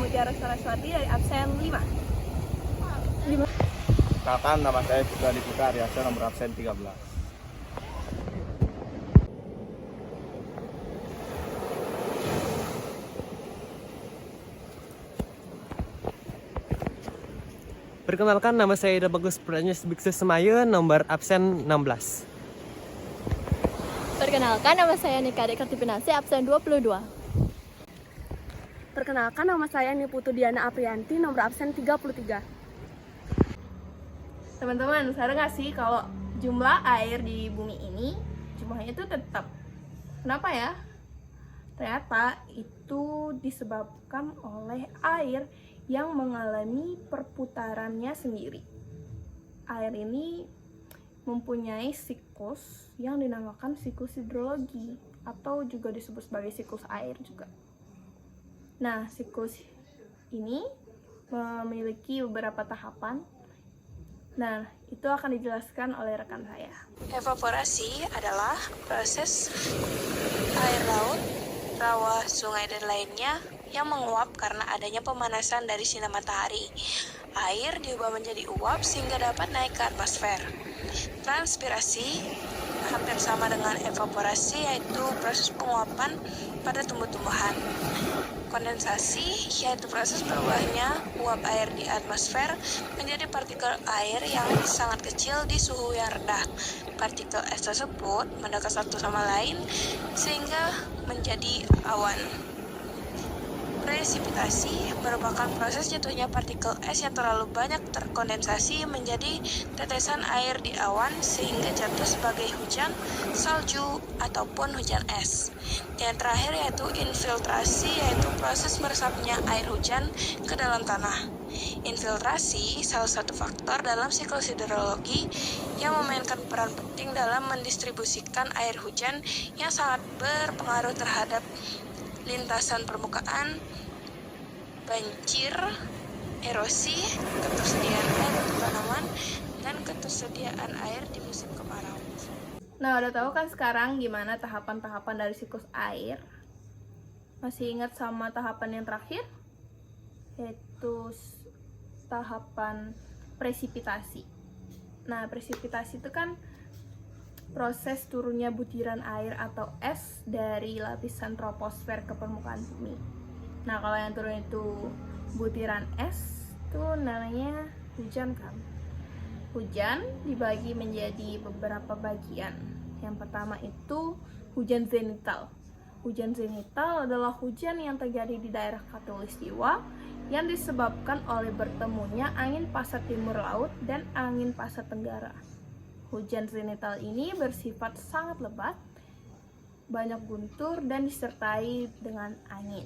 Mutiara Saraswati dari absen 5. Perkenalkan, nama saya Putra Diputa Ariasa, nomor absen 13. Perkenalkan, nama saya Ida Bagus Pranyus Biksu Semayu, nomor absen 16. Perkenalkan, nama saya Nikade Kartipinasi, absen 22. Perkenalkan, nama saya Niputu Diana Aprianti, nomor absen 33. Teman-teman, sadar nggak sih kalau jumlah air di bumi ini jumlahnya itu tetap? Kenapa ya? Ternyata itu disebabkan oleh air yang mengalami perputarannya sendiri. Air ini mempunyai siklus yang dinamakan siklus hidrologi atau juga disebut sebagai siklus air juga. Nah, siklus ini memiliki beberapa tahapan. Nah, itu akan dijelaskan oleh rekan saya. Evaporasi adalah proses air laut, rawa, sungai, dan lainnya yang menguap karena adanya pemanasan dari sinar matahari. Air diubah menjadi uap sehingga dapat naik ke atmosfer. Transpirasi hampir sama dengan evaporasi, yaitu proses penguapan pada tumbuh-tumbuhan. Kondensasi yaitu proses berubahnya uap air di atmosfer menjadi partikel air yang sangat kecil di suhu yang rendah. Partikel es tersebut mendekat satu sama lain sehingga menjadi awan. Presipitasi merupakan proses jatuhnya partikel es yang terlalu banyak terkondensasi menjadi tetesan air di awan sehingga jatuh sebagai hujan, salju, ataupun hujan es. Yang terakhir yaitu infiltrasi, yaitu proses meresapnya air hujan ke dalam tanah. Infiltrasi salah satu faktor dalam siklus hidrologi yang memainkan peran penting dalam mendistribusikan air hujan yang sangat berpengaruh terhadap lintasan permukaan, banjir, erosi, ketersediaan air untuk tanaman, dan ketersediaan air di musim kemarau. Nah, udah tahu kan sekarang gimana tahapan-tahapan dari siklus air? Masih ingat sama tahapan yang terakhir? Yaitu tahapan presipitasi. Nah, presipitasi itu kan proses turunnya butiran air atau es dari lapisan troposfer ke permukaan bumi. Nah, kalau yang turun itu butiran es, itu namanya hujan kan. Hujan dibagi menjadi beberapa bagian. Yang pertama itu hujan zenital. Hujan zenital adalah hujan yang terjadi di daerah khatulistiwa yang disebabkan oleh bertemunya angin pasat timur laut dan angin pasat tenggara. Hujan zenital ini bersifat sangat lebat, banyak guntur, dan disertai dengan angin.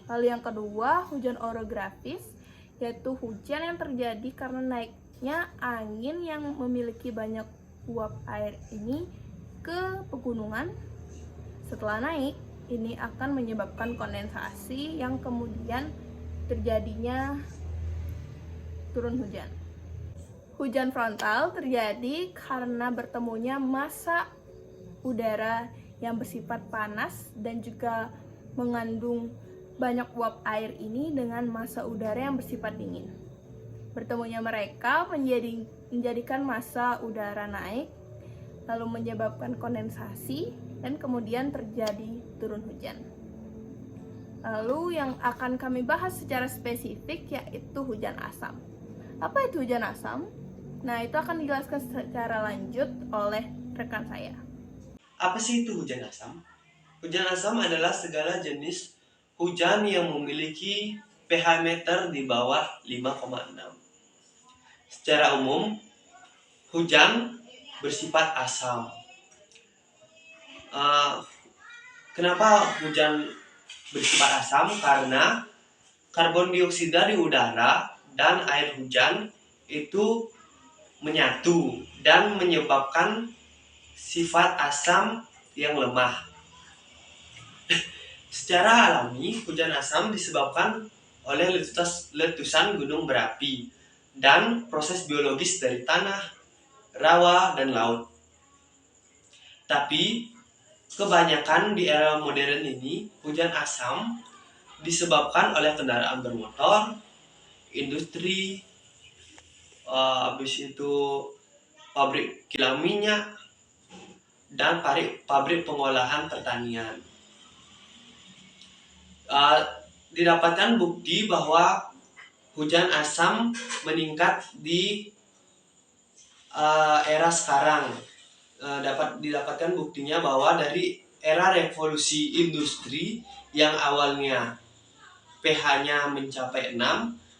Lalu yang kedua, hujan orografis, yaitu hujan yang terjadi karena naiknya angin yang memiliki banyak uap air ini ke pegunungan. Setelah naik, ini akan menyebabkan kondensasi yang kemudian terjadinya turun hujan. Hujan frontal terjadi karena bertemunya massa udara yang bersifat panas dan juga mengandung banyak uap air ini dengan massa udara yang bersifat dingin. Bertemunya mereka menjadikan massa udara naik, lalu menyebabkan kondensasi dan kemudian terjadi turun hujan. Lalu yang akan kami bahas secara spesifik yaitu hujan asam. Apa itu hujan asam? Nah, itu akan dijelaskan secara lanjut oleh rekan saya. Apa sih itu hujan asam? Hujan asam adalah segala jenis hujan yang memiliki pH meter di bawah 5,6. Secara umum, hujan bersifat asam. Kenapa hujan bersifat asam? Karena karbon dioksida di udara dan air hujan itu menyatu dan menyebabkan sifat asam yang lemah. Secara alami, hujan asam disebabkan oleh letusan gunung berapi dan proses biologis dari tanah, rawa, dan laut. Tapi, kebanyakan di era modern ini, hujan asam disebabkan oleh kendaraan bermotor, industri, habis itu pabrik kilang minyak, dan pabrik pengolahan pertanian. Didapatkan bukti bahwa hujan asam meningkat di era sekarang. Dapat didapatkan buktinya bahwa dari era revolusi industri yang awalnya pH-nya mencapai 6,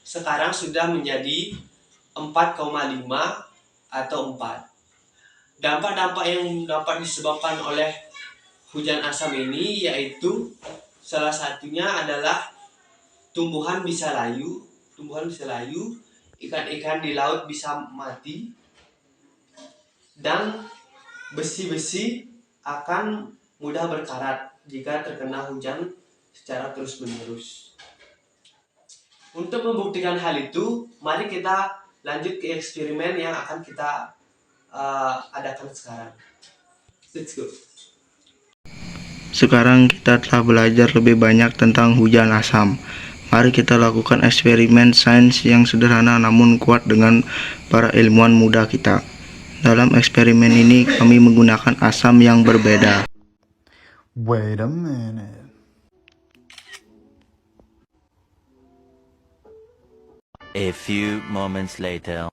sekarang sudah menjadi 4,5 atau 4. Dampak-dampak yang dapat disebabkan oleh hujan asam ini yaitu salah satunya adalah tumbuhan bisa layu, ikan-ikan di laut bisa mati, dan besi-besi akan mudah berkarat jika terkena hujan secara terus-menerus. Untuk membuktikan hal itu, mari kita lanjut ke eksperimen yang akan kita adakan sekarang. Let's go. Sekarang kita telah belajar lebih banyak tentang hujan asam. Mari kita lakukan eksperimen sains yang sederhana namun kuat dengan para ilmuwan muda kita. Dalam eksperimen ini kami menggunakan asam yang berbeda. Wait a minute. A few moments later.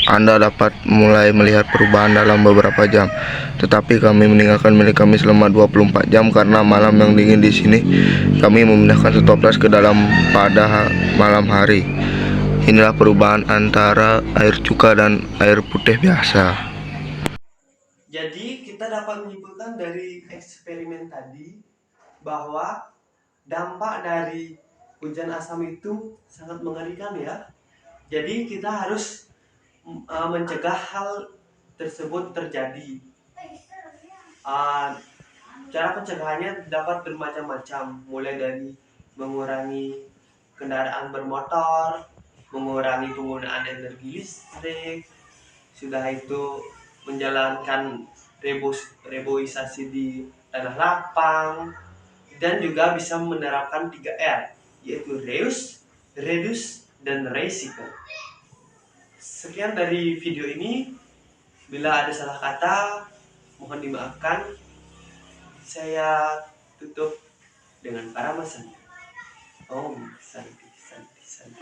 Anda dapat mulai melihat perubahan dalam beberapa jam. Tetapi kami meninggalkan milik kami selama 24 jam karena malam yang dingin di sini. Kami memindahkan stoples ke dalam pada malam hari. Inilah perubahan antara air cuka dan air putih biasa. Jadi kita dapat menyimpulkan dari eksperimen tadi bahwa dampak dari hujan asam itu sangat mengerikan ya. Jadi kita harus mencegah hal tersebut terjadi. Cara pencegahannya dapat bermacam-macam, mulai dari mengurangi kendaraan bermotor, mengurangi penggunaan energi listrik, sudah itu menjalankan reboisasi di tanah lapang, dan juga bisa menerapkan 3R, yaitu reduce, dan recycle. Sekian dari video ini. Bila ada salah kata, mohon dimaafkan. Saya tutup dengan para masanya. Om Santi Santi Santi.